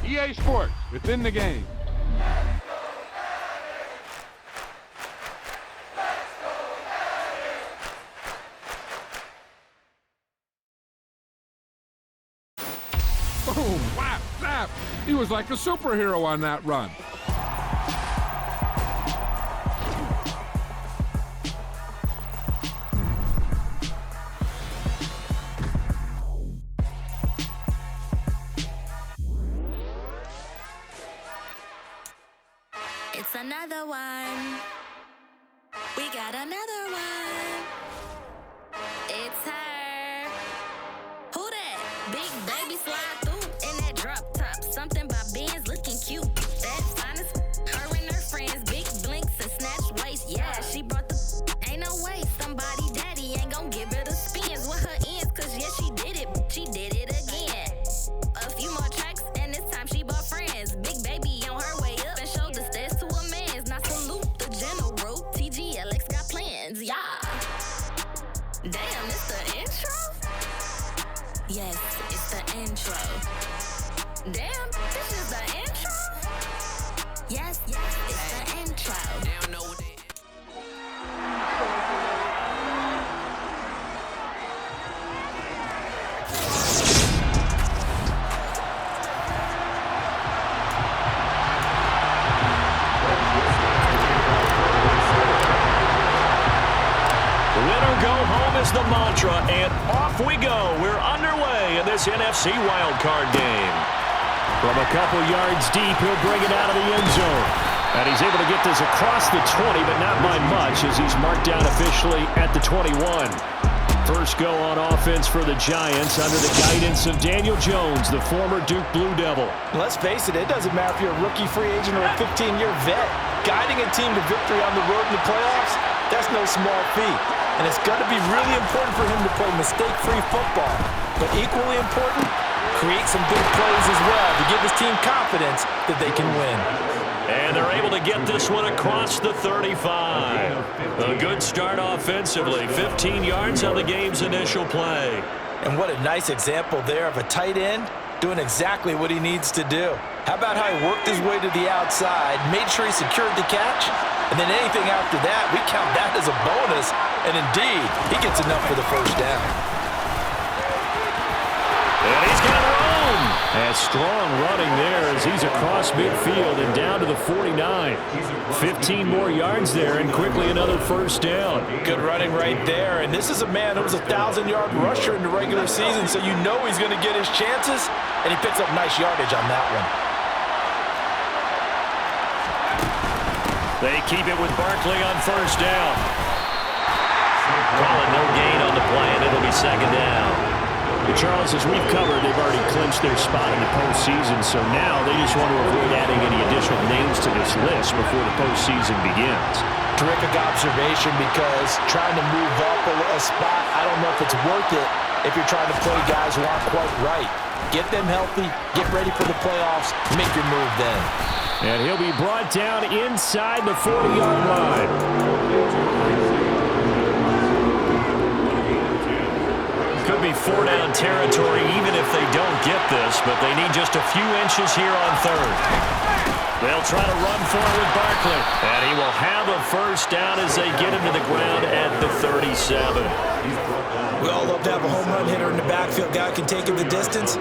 EA Sports, within the game. Boom, whap, zap. He was like a superhero on that run. It's another one. We got another one. It's her. Who that? Big baby slide through in that drop top. Something about Benz looking cute. That finest. Her and her friends, big blinks and snatch waist. Yeah, she brought the. Ain't no way somebody daddy ain't gon' give her the spins with her ends. Cause yeah, she did it. She did it again. A few more tracks and this time she bought friends. Big baby on her way up and showed the stairs to a man's. Now salute the general. TGLX got plans, yeah. Damn, it's the intro? Yes, it's the intro. Damn, this is the intro? Yes, it's the intro. They don't know what Winner go home is the mantra, and off we go. We're underway in this NFC wildcard game. From a couple yards deep, he'll bring it out of the end zone. And he's able to get this across the 20, but not by much, as he's marked down officially at the 21. First go on offense for the Giants under the guidance of Daniel Jones, the former Duke Blue Devil. Let's face it doesn't matter if you're a rookie free agent or a 15-year vet. Guiding a team to victory on the road in the playoffs, that's no small feat. And it's going to be really important for him to play mistake-free football. But equally important, create some big plays as well to give his team confidence that they can win. And they're able to get this one across the 35. A good start offensively. 15 yards on the game's initial play. And what a nice example there of a tight end doing exactly what he needs to do. How about how he worked his way to the outside, made sure he secured the catch, and then anything after that, we count that as a bonus. And indeed, he gets enough for the first down. And he's got room. And strong running there as he's across midfield and down to the 49. 15 more yards there and quickly another first down. Good running right there. And this is a man who was a 1,000-yard rusher in the regular season, so you know he's going to get his chances. And he picks up nice yardage on that one. They keep it with Barkley on first down. Calling no gain on the play, and it'll be second down. Charles, as we've covered, they've already clinched their spot in the postseason, so now they just want to avoid adding any additional names to this list before the postseason begins. Terrific observation, because trying to move up a spot, I don't know if it's worth it if you're trying to play guys who aren't quite right. Get them healthy, get ready for the playoffs, make your move then. And he'll be brought down inside the 40-yard line. Could be four-down territory even if they don't get this, but they need just a few inches here on third. They'll try to run forward Barkley, and he will have a first down as they get him to the ground at the 37. We all love to have a home run hitter in the backfield. Guy can take it the distance,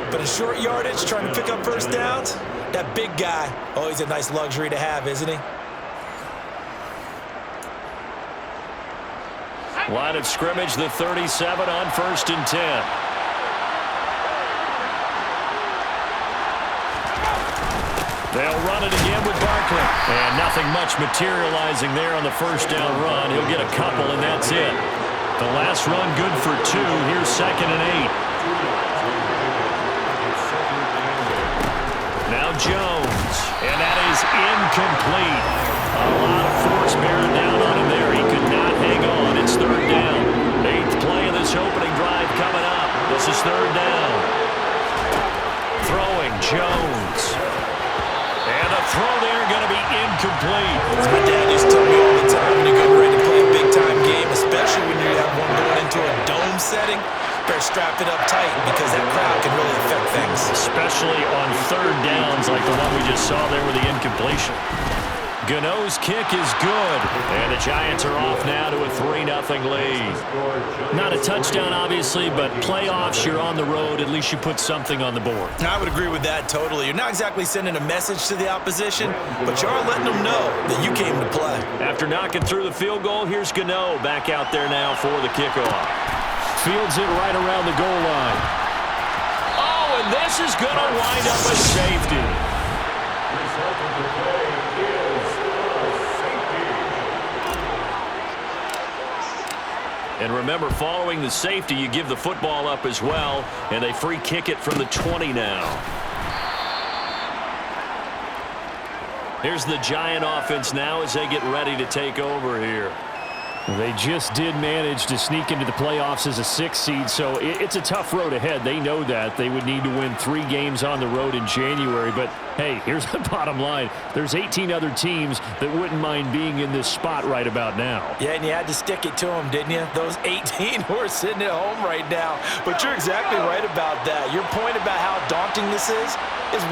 but in short yardage, trying to pick up first downs, that big guy, always a nice luxury to have, isn't he? Line of scrimmage, the 37 on 1st and 10. They'll run it again with Barkley. And nothing much materializing there on the first down run. He'll get a couple, and that's it. The last run good for 2. Here's 2nd and 8. Now Jones. And that is incomplete. A lot of force bearing down on him there. He could not hang on. It's 3rd down. 8th play of this opening drive coming up. This is 3rd down. Throwing Jones. And the throw there going to be incomplete. As my dad used to tell me all the time when you go ready to play a big-time game, especially when you have one going into a dome setting, better strap it up tight because that crowd can really affect things. Especially on third downs like the one we just saw there with the incompletion. Gano's kick is good, and the Giants are off now to a 3-0 lead. Not a touchdown, obviously, but playoffs, you're on the road. At least you put something on the board. I would agree with that totally. You're not exactly sending a message to the opposition, but you are letting them know that you came to play. After knocking through the field goal, here's Gano back out there now for the kickoff. Fields it right around the goal line. Oh, and this is going to wind up a safety. And remember, following the safety, you give the football up as well, and they free kick it from the 20 now. Here's the Giant offense now as they get ready to take over here. They just did manage to sneak into the playoffs as a 6th seed, so it's a tough road ahead. They know that. They would need to win 3 games on the road in January. But, hey, here's the bottom line. There's 18 other teams that wouldn't mind being in this spot right about now. Yeah, and you had to stick it to them, didn't you? Those 18 who are sitting at home right now. But you're exactly right about that. Your point about how daunting this is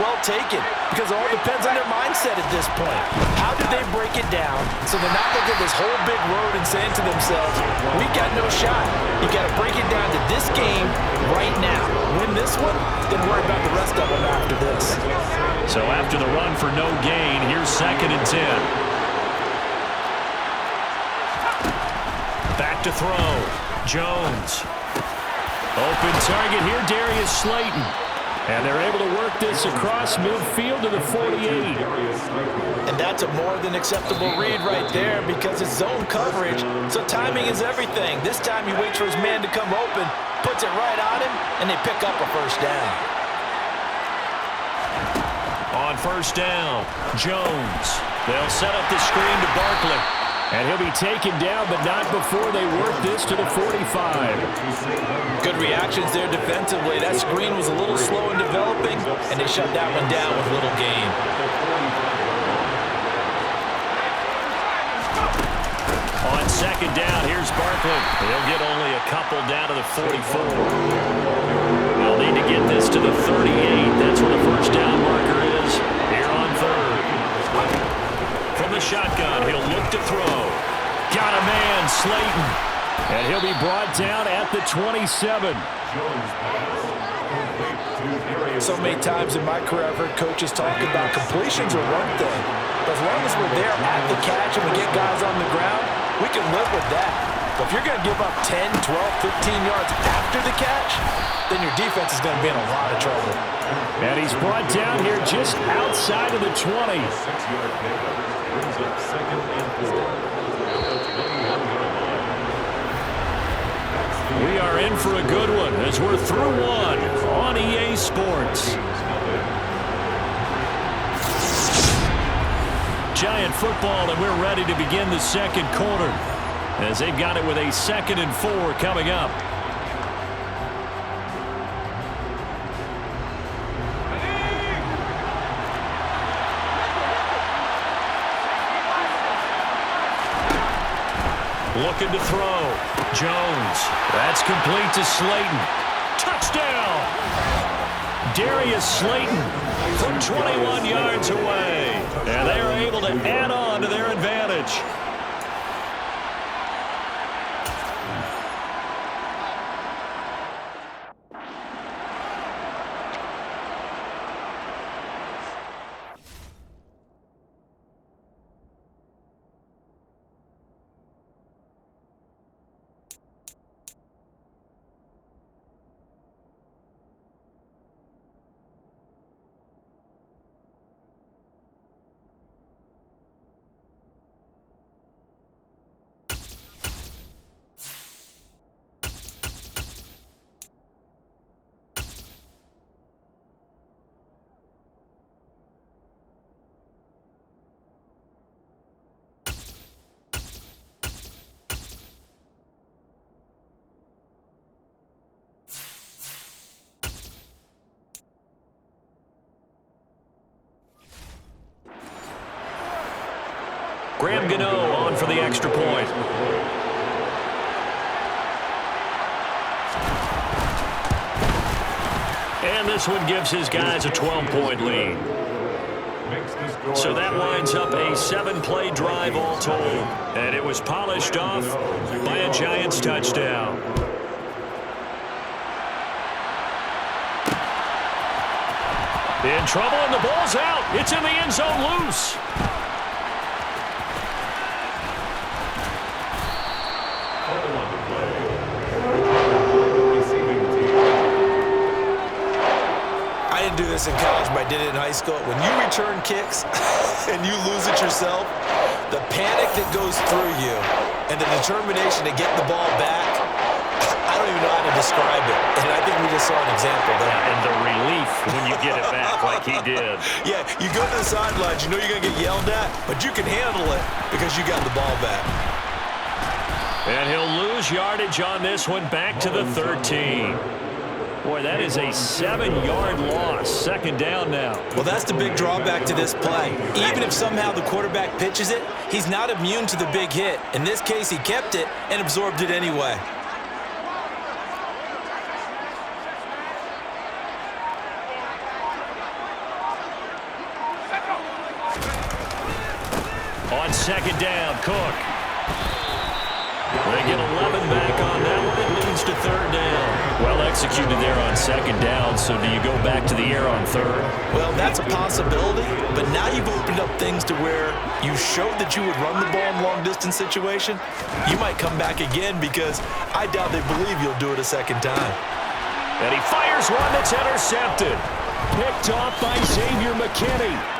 well taken because it all depends on their mindset at this point. How do they break it down so they're not looking at this whole big road and saying to themselves, we got no shot. You got to break it down to this game right now. Win this one, then worry about the rest of them after this. So after the run for no gain, here's 2nd and 10. Back to throw. Jones. Open target here, Darius Slayton. And they're able to work this across midfield to the 48. And that's a more than acceptable read right there because it's zone coverage, so timing is everything. This time he waits for his man to come open, puts it right on him, and they pick up a first down. On first down, Jones. They'll set up the screen to Barkley. And he'll be taken down, but not before they work this to the 45. Good reactions there defensively. That screen was a little slow in developing, and they shut that one down with little gain. On 2nd down, here's Barkley. They'll get only a couple down to the 44. They'll need to get this to the 38. That's where the first down marker is here on 3rd. From the shotgun, he'll look to throw. Got a man, Slayton. And he'll be brought down at the 27. So many times in my career, I've heard coaches talk about completions are one thing. But as long as we're there at the catch and we get guys on the ground, we can live with that. But if you're going to give up 10, 12, 15 yards after the catch, then your defense is going to be in a lot of trouble. And he's brought down here just outside of the 20. We are in for a good one as we're through one on EA Sports. Giant football, and we're ready to begin the second quarter as they've got it with a 2nd and 4 coming up. Looking to throw. Jones. That's complete to Slayton. Touchdown! Darius Slayton from 21 yards away. And they are able to add on to their advantage. Graham Gano on for the extra point. And this one gives his guys a 12-point lead. So that winds up a 7-play drive all told. And it was polished off by a Giants touchdown. In trouble, and the ball's out. It's in the end zone loose. I didn't do this in college, but I did it in high school. When you return kicks and you lose it yourself, the panic that goes through you and the determination to get the ball back, I don't even know how to describe it. And I think we just saw an example there. Yeah, and the relief when you get it back like he did. Yeah, you go to the sidelines, you know you're going to get yelled at, but you can handle it because you got the ball back. And he'll lose yardage on this one, back to the 13. Boy, that is a 7-yard loss. Second down now. Well, that's the big drawback to this play. Even if somehow the quarterback pitches it, he's not immune to the big hit. In this case, he kept it and absorbed it anyway. On second down, Cook. They get 11 back on that one. It leads to third down. Well executed there on second down, so do you go back to the air on third? Well, that's a possibility, but now you've opened up things to where you showed that you would run the ball in long-distance situation. You might come back again because I doubt they believe you'll do it a second time. And he fires one that's intercepted. Picked off by Xavier McKinney.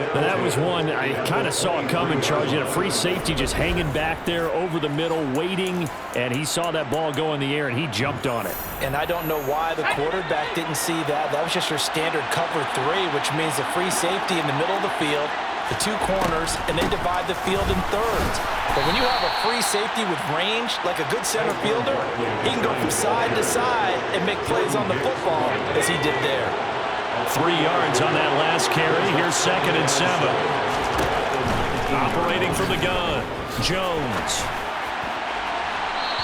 And that was one I kind of saw it coming, Charles. You had a free safety just hanging back there over the middle, waiting, and he saw that ball go in the air, and he jumped on it. And I don't know why the quarterback didn't see that. That was just your standard cover 3, which means the free safety in the middle of the field, the 2 corners, and they divide the field in thirds. But when you have a free safety with range, like a good center fielder, he can go from side to side and make plays on the football as he did there. 3 yards on that last carry. Here's 2nd and 7. Operating from the gun, Jones.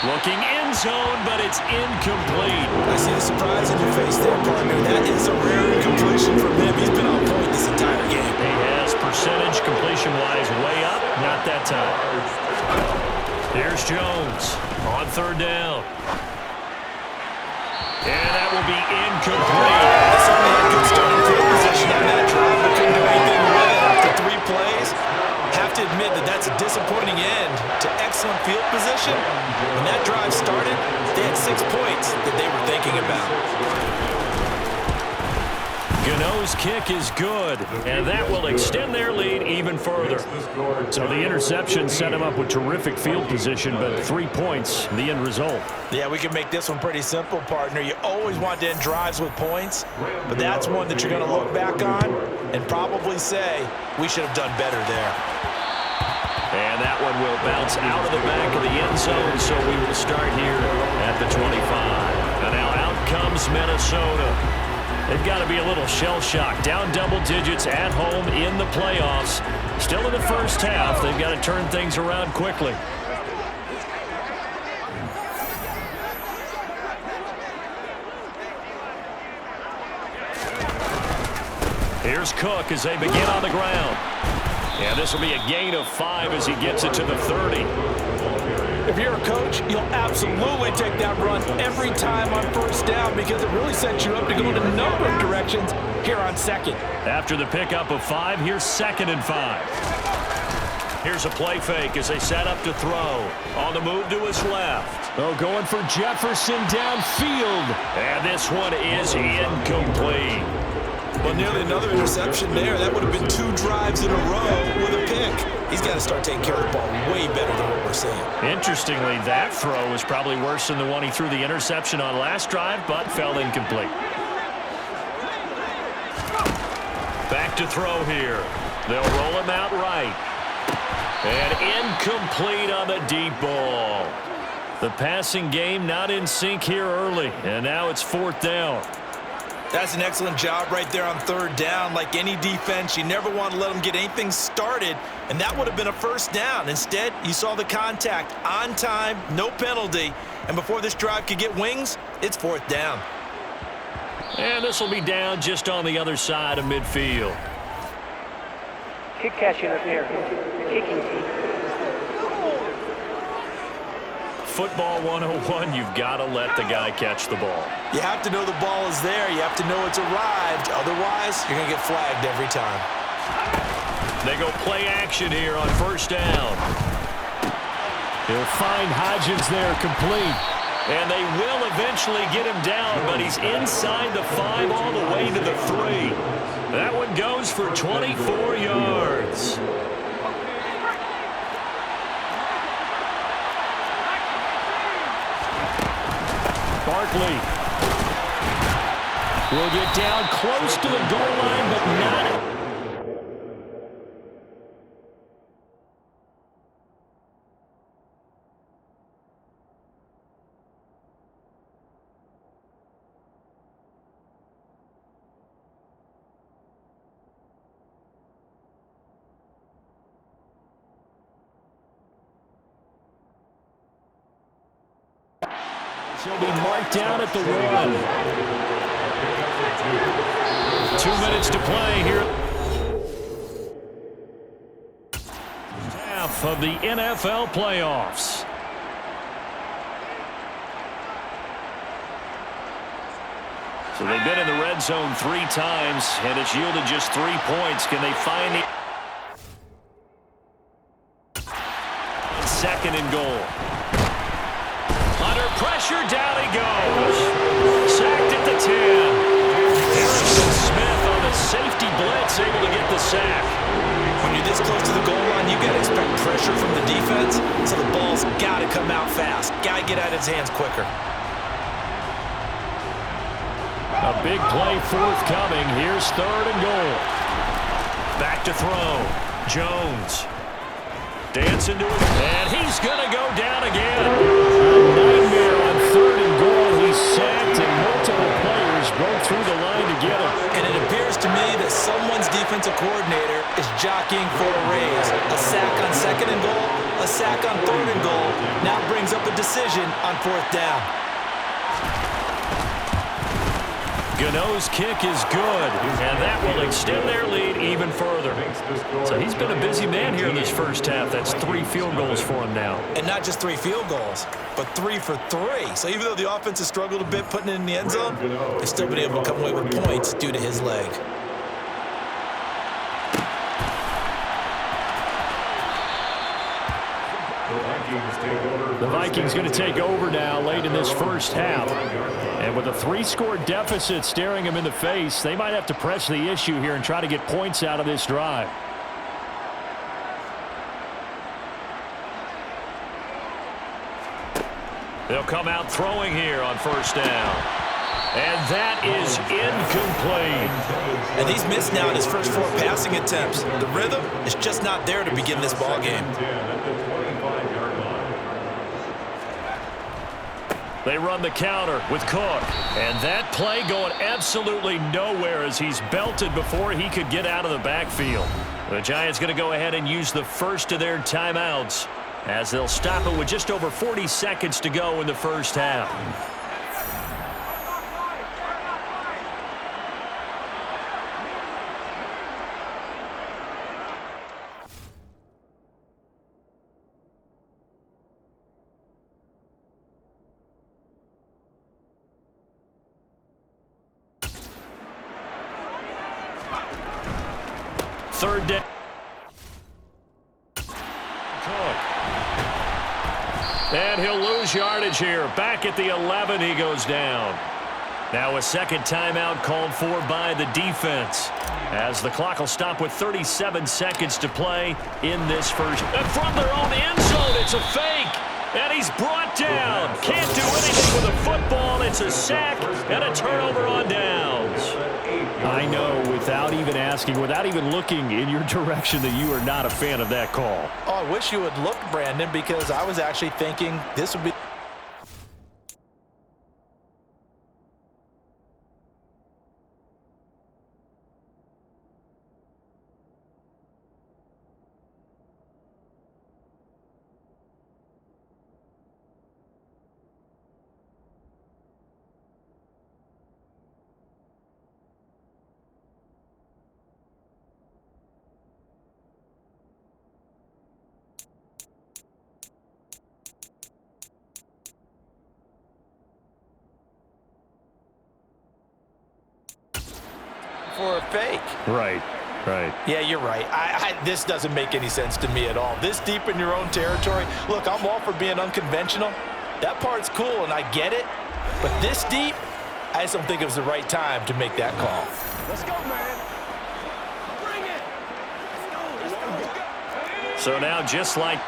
Looking end zone, but it's incomplete. I see the surprise in your face there, partner. That is a rare incompletion from him. He's been on point this entire game. He has percentage completion-wise way up. Not that time. Here's Jones on third down. And that will be incomplete. They certainly had good starting field position on that drive, but couldn't do anything with it after 3 plays. Have to admit that that's a disappointing end to excellent field position. When that drive started, they had 6 points that they were thinking about. Gano's kick is good, and that will extend their lead even further. So the interception set him up with terrific field position, but 3 points, the end result. Yeah, we can make this one pretty simple, partner. You always want to end drives with points, but that's one that you're going to look back on and probably say, we should have done better there. And that one will bounce out of the back of the end zone, so we will start here at the 25. And now out comes Minnesota. They've got to be a little shell-shocked. Down double digits at home in the playoffs. Still in the first half. They've got to turn things around quickly. Here's Cook as they begin on the ground. And this will be a gain of 5 as he gets it to the 30. If you're a coach, you'll absolutely take that run every time on first down because it really sets you up to go in a number of directions here on second. After the pickup of 5, here's 2nd and 5. Here's a play fake as they set up to throw. On the move to his left. Oh, going for Jefferson downfield. And this one is incomplete. Well, nearly another interception there. That would have been 2 drives in a row with a pick. He's got to start taking care of the ball way better than what we're seeing. Interestingly, that throw was probably worse than the one he threw the interception on last drive, but fell incomplete. Back to throw here. They'll roll him out right. And incomplete on the deep ball. The passing game not in sync here early, and now it's 4th down. That's an excellent job right there on third down. Like any defense, you never want to let them get anything started, and that would have been a first down. Instead, you saw the contact on time, no penalty, and before this drive could get wings, it's fourth down. And this will be down just on the other side of midfield. Kick catch interference. Kicking team. Football 101, you've got to let the guy catch the ball. You have to know the ball is there. You have to know it's arrived. Otherwise, you're going to get flagged every time. They go play action here on first down. He'll find Hodgins there complete. And they will eventually get him down, but he's inside the 5 all the way to the 3. That one goes for 24 yards. Barkley will get down close to the goal line, but not. He'll be marked down at the 1. 2 minutes to play here. Half of the NFL playoffs. So they've been in the red zone 3 times, and it's yielded just 3 points. Can they find the second and goal? Under pressure, down he goes. Sacked at the 10. Harrison Smith on the safety blitz, able to get the sack. When you're this close to the goal line, you got to expect pressure from the defense, so the ball's got to come out fast. Got to get out of his hands quicker. A big play forthcoming. Here's third and goal. Back to throw. Jones. Dancing to it, and he's going to go down again. A nightmare on third and goal. He's sacked, and multiple players broke through the line to get him. And it appears to me that someone's defensive coordinator is jockeying for a raise. A sack on second and goal, a sack on third and goal. Now brings up a decision on fourth down. Gano's kick is good, and that will extend their lead even further. So he's been a busy man here in this first half. That's 3 field goals for him now. And not just 3 field goals, but 3 for 3. So even though the offense has struggled a bit putting it in the end zone, they've still been able to come away with points due to his leg. The Vikings going to take over now late in this first half. And with a 3-score deficit staring them in the face, they might have to press the issue here and try to get points out of this drive. They'll come out throwing here on first down. And that is incomplete. And he's missed now in his first 4 passing attempts. The rhythm is just not there to begin this ball game. They run the counter with Cook. And that play going absolutely nowhere as he's belted before he could get out of the backfield. The Giants going to go ahead and use the first of their timeouts as they'll stop it with just over 40 seconds to go in the first half. Third down. And he'll lose yardage here. Back at the 11, he goes down. Now a second timeout called for by the defense, as the clock will stop with 37 seconds to play in this first. And from their own end zone, it's a fake. And he's brought down. Can't do anything with a football. It's a sack and a turnover on downs. I know, without even asking, without even looking in your direction, that you are not a fan of that call. Oh, I wish you would look, Brandon, because I was actually thinking this would be... for a fake. Right. Yeah, you're right. This doesn't make any sense to me at all. This deep in your own territory. Look, I'm all for being unconventional. That part's cool, and I get it. But this deep, I just don't think it was the right time to make that call. Let's go, man. Bring it. So now just like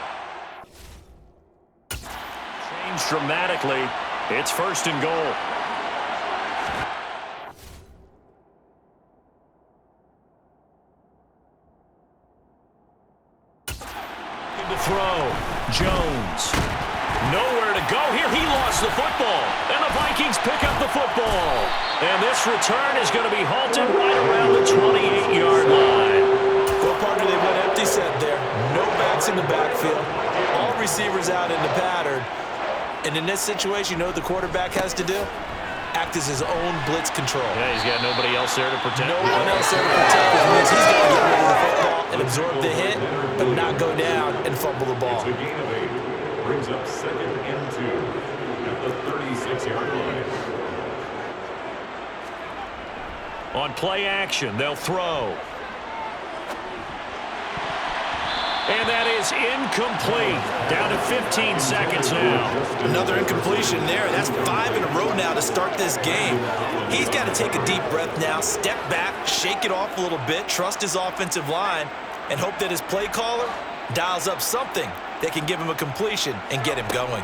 changed dramatically, it's 1st and goal. To throw. Jones. Nowhere to go here. He lost the football. And the Vikings pick up the football. And this return is going to be halted right around the 28-yard line. What part do they went empty set there? No backs in the backfield. All receivers out in the pattern. And in this situation, you know what the quarterback has to do? Act as his own blitz control. Yeah, he's got nobody else there to protect. No one else there to protect, which means he's got to get rid of the football and absorb the hit, but not go down and fumble the ball. It's a gain of 8. Brings up 2nd and 2 at the 36-yard line. On play action, they'll throw. And that is incomplete. Down to 15 seconds now. Another incompletion there. That's 5 in a row now to start this game. He's got to take a deep breath now, step back, shake it off a little bit, trust his offensive line, and hope that his play caller dials up something that can give him a completion and get him going.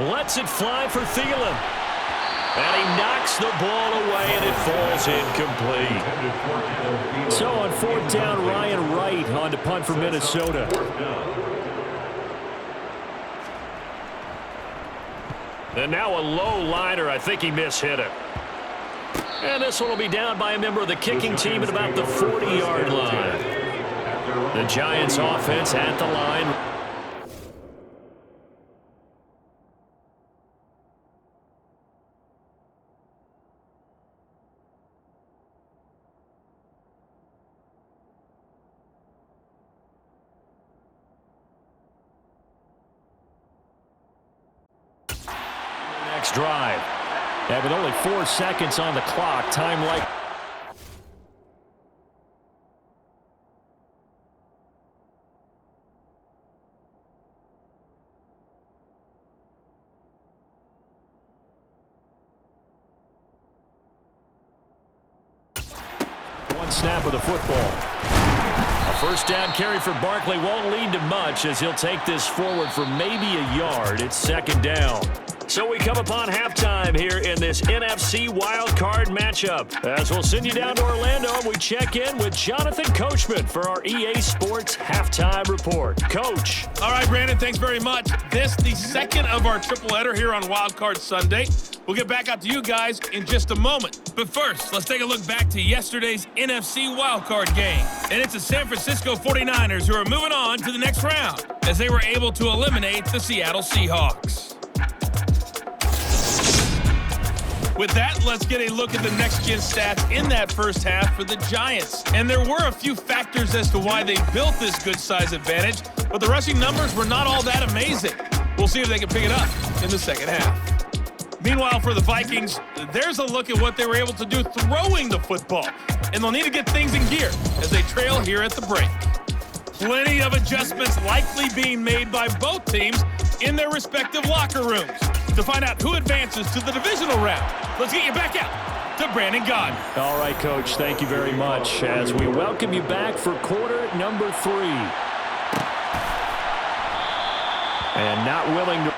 Lets it fly for Thielen. And he knocks the ball away, and it falls incomplete. So on 4th down, Ryan Wright on to punt for Minnesota. And now a low liner. I think he mishit it. And this one will be down by a member of the kicking team at about the 40-yard line. The Giants offense at the line. Next drive. And with only 4 seconds on the clock, time like... One snap of the football. A 1st down carry for Barkley won't lead to much as he'll take this forward for maybe a yard. It's 2nd down. So we come upon halftime here in this NFC wildcard matchup. As we'll send you down to Orlando, we check in with Jonathan Coachman for our EA Sports Halftime Report. Coach. All right, Brandon, thanks very much. This, the second of our triple header here on Wildcard Sunday. We'll get back out to you guys in just a moment. But first, let's take a look back to yesterday's NFC wildcard game. And it's the San Francisco 49ers who are moving on to the next round as they were able to eliminate the Seattle Seahawks. With that, let's get a look at the next-gen stats in that first half for the Giants. And there were a few factors as to why they built this good-size advantage, but the rushing numbers were not all that amazing. We'll see if they can pick it up in the second half. Meanwhile, for the Vikings, there's a look at what they were able to do throwing the football. And they'll need to get things in gear as they trail here at the break. Plenty of adjustments likely being made by both teams in their respective locker rooms. To find out who advances to the divisional round, let's get you back out to Brandon Gaudin. All right, Coach, thank you very much as we welcome you back for quarter number 3. And not willing to